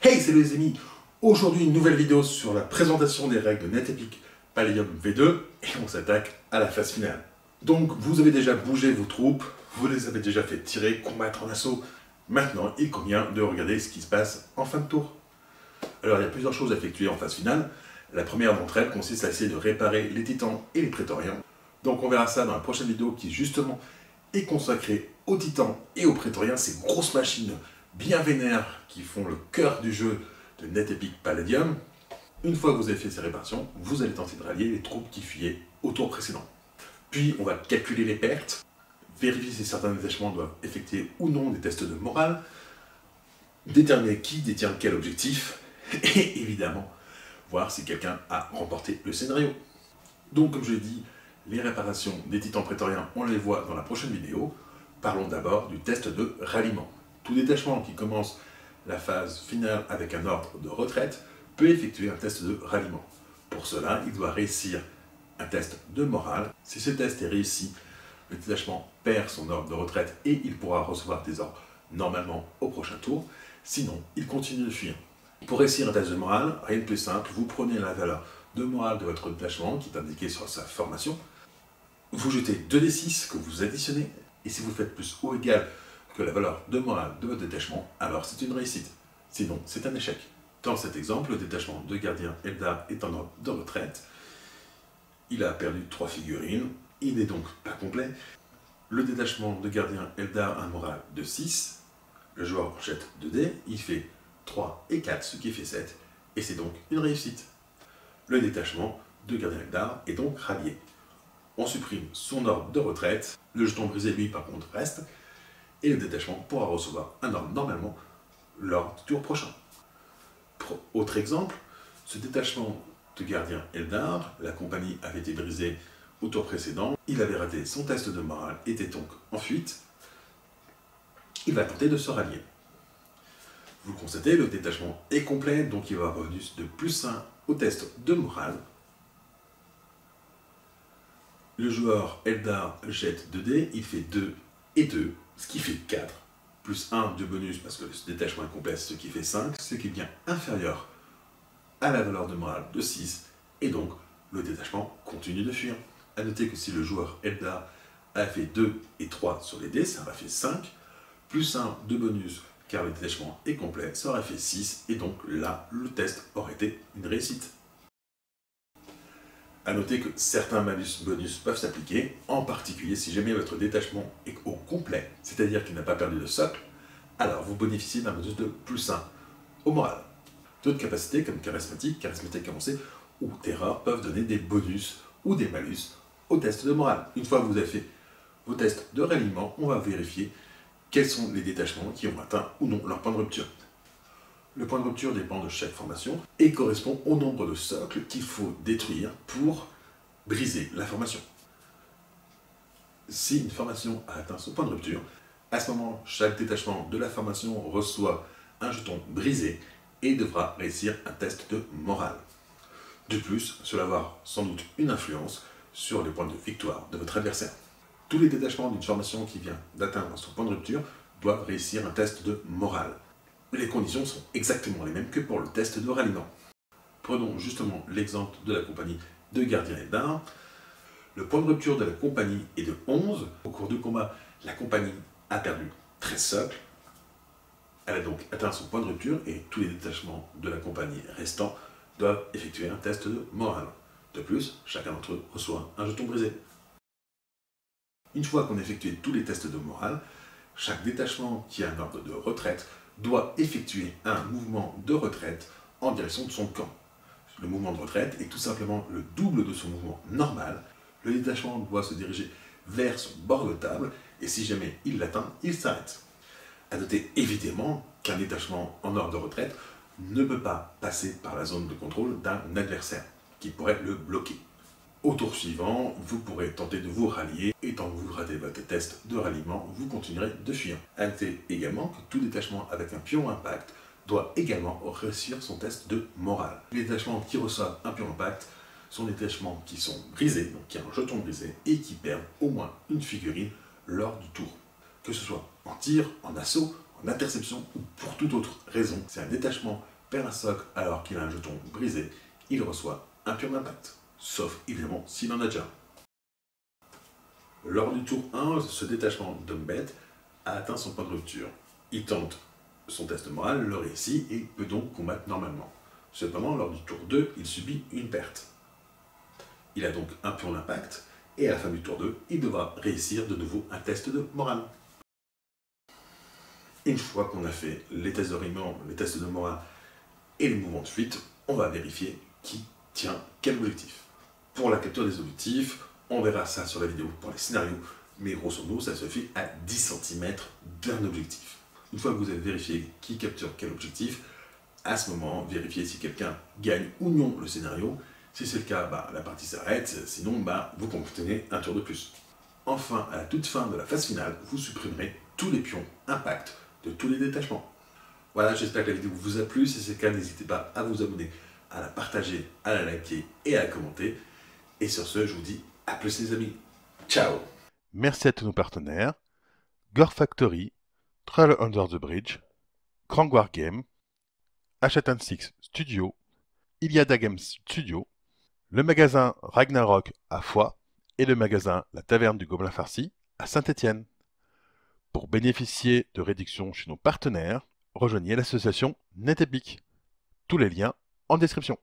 Hey, salut les amis! Aujourd'hui, une nouvelle vidéo sur la présentation des règles de NetEpic Palladium V2 et on s'attaque à la phase finale. Donc, vous avez déjà bougé vos troupes, vous les avez déjà fait tirer, combattre en assaut. Maintenant, il convient de regarder ce qui se passe en fin de tour. Alors, il y a plusieurs choses à effectuer en phase finale. La première d'entre elles consiste à essayer de réparer les titans et les prétoriens. Donc, on verra ça dans la prochaine vidéo qui, justement, est consacrée aux titans et aux prétoriens, ces grosses machines bien vénères qui font le cœur du jeu de NetEpic Palladium. Une fois que vous avez fait ces réparations, vous allez tenter de rallier les troupes qui fuyaient au tour précédent. Puis on va calculer les pertes, vérifier si certains détachements doivent effectuer ou non des tests de morale, déterminer qui détient quel objectif, et évidemment, voir si quelqu'un a remporté le scénario. Donc comme je l'ai dit, les réparations des titans prétoriens, on les voit dans la prochaine vidéo. Parlons d'abord du test de ralliement. Tout détachement qui commence la phase finale avec un ordre de retraite peut effectuer un test de ralliement. Pour cela, il doit réussir un test de morale. Si ce test est réussi, le détachement perd son ordre de retraite et il pourra recevoir des ordres normalement au prochain tour. Sinon, il continue de fuir. Pour réussir un test de morale, rien de plus simple, vous prenez la valeur de morale de votre détachement qui est indiquée sur sa formation, vous jetez 2d6 que vous additionnez, et si vous faites plus ou égal que la valeur de morale de votre détachement, alors c'est une réussite. Sinon, c'est un échec. Dans cet exemple, le détachement de gardien Eldar est en ordre de retraite. Il a perdu 3 figurines, il n'est donc pas complet. Le détachement de gardien Eldar a un moral de 6. Le joueur jette 2 dés, il fait 3 et 4, ce qui fait 7, et c'est donc une réussite. Le détachement de gardien Eldar est donc rallié. On supprime son ordre de retraite, le jeton brisé, lui, par contre, reste, et le détachement pourra recevoir un ordre normalement lors du tour prochain. Autre exemple, ce détachement de gardien Eldar, la compagnie avait été brisée au tour précédent, il avait raté son test de morale, était donc en fuite, il va tenter de se rallier. Vous le constatez, le détachement est complet, donc il va avoir un bonus de +1 au test de morale. Le joueur Eldar jette 2 dés, il fait 2 et 2, ce qui fait 4, plus 1 de bonus parce que le détachement est complet, ce qui fait 5, ce qui est bien inférieur à la valeur de morale de 6, et donc le détachement continue de fuir. A noter que si le joueur Eldar a fait 2 et 3 sur les dés, ça aurait fait 5, plus 1 de bonus car le détachement est complet, ça aurait fait 6, et donc là, le test aurait été une réussite. A noter que certains malus bonus peuvent s'appliquer, en particulier si jamais votre détachement est au complet, c'est-à-dire qu'il n'a pas perdu de socle, alors vous bénéficiez d'un bonus de +1 au moral. D'autres capacités comme charismatique avancé ou terreur peuvent donner des bonus ou des malus au test de morale. Une fois que vous avez fait vos tests de ralliement, on va vérifier quels sont les détachements qui ont atteint ou non leur point de rupture. Le point de rupture dépend de chaque formation et correspond au nombre de socles qu'il faut détruire pour briser la formation. Si une formation a atteint son point de rupture, à ce moment, chaque détachement de la formation reçoit un jeton brisé et devra réussir un test de morale. De plus, cela va avoir sans doute une influence sur les points de victoire de votre adversaire. Tous les détachements d'une formation qui vient d'atteindre son point de rupture doivent réussir un test de morale. Les conditions sont exactement les mêmes que pour le test de ralliement. Prenons justement l'exemple de la compagnie de gardien Eldar. Le point de rupture de la compagnie est de 11. Au cours du combat, la compagnie a perdu 13 socles. Elle a donc atteint son point de rupture et tous les détachements de la compagnie restants doivent effectuer un test de morale. De plus, chacun d'entre eux reçoit un jeton brisé. Une fois qu'on a effectué tous les tests de morale, chaque détachement qui a un ordre de retraite doit effectuer un mouvement de retraite en direction de son camp. Le mouvement de retraite est tout simplement le double de son mouvement normal. Le détachement doit se diriger vers son bord de table et si jamais il l'atteint, il s'arrête. A noter évidemment qu'un détachement en ordre de retraite ne peut pas passer par la zone de contrôle d'un adversaire qui pourrait le bloquer. Au tour suivant, vous pourrez tenter de vous rallier et tant que vous ratez votre test de ralliement, vous continuerez de fuir. A noter également que tout détachement avec un pion impact doit également réussir son test de morale. Les détachements qui reçoivent un pion impact sont des détachements qui sont brisés, donc qui ont un jeton brisé et qui perdent au moins une figurine lors du tour. Que ce soit en tir, en assaut, en interception ou pour toute autre raison, c'est un détachement perd un socle alors qu'il a un jeton brisé, il reçoit un pion d'impact. Sauf évidemment s'il en a déjà. Lors du tour 1, ce détachement d'homme-bête a atteint son point de rupture. Il tente son test moral, le réussit et peut donc combattre normalement. Cependant, lors du tour 2, il subit une perte. Il a donc un pion d'impact, et à la fin du tour 2, il devra réussir de nouveau un test de morale. Une fois qu'on a fait les tests de riment, les tests de morale et les mouvements de fuite, on va vérifier qui tient quel objectif. Pour la capture des objectifs, on verra ça sur la vidéo pour les scénarios, mais grosso modo, ça se fait à 10 cm d'un objectif. Une fois que vous avez vérifié qui capture quel objectif, à ce moment, vérifiez si quelqu'un gagne ou non le scénario. Si c'est le cas, la partie s'arrête, sinon vous obtenez un tour de plus. Enfin, à la toute fin de la phase finale, vous supprimerez tous les pions impact de tous les détachements. Voilà, j'espère que la vidéo vous a plu. Si c'est le cas, n'hésitez pas à vous abonner, à la partager, à la liker et à la commenter. Et sur ce, je vous dis à plus les amis. Ciao. Merci à tous nos partenaires, Gore Factory, Trail Under the Bridge, Grand War Game, H&Six Studio, Iliada Games Studio, le magasin Ragnarok à Foix et le magasin La Taverne du Gobelin Farci à Saint-Étienne. Pour bénéficier de réductions chez nos partenaires, rejoignez l'association NetEpic. Tous les liens en description.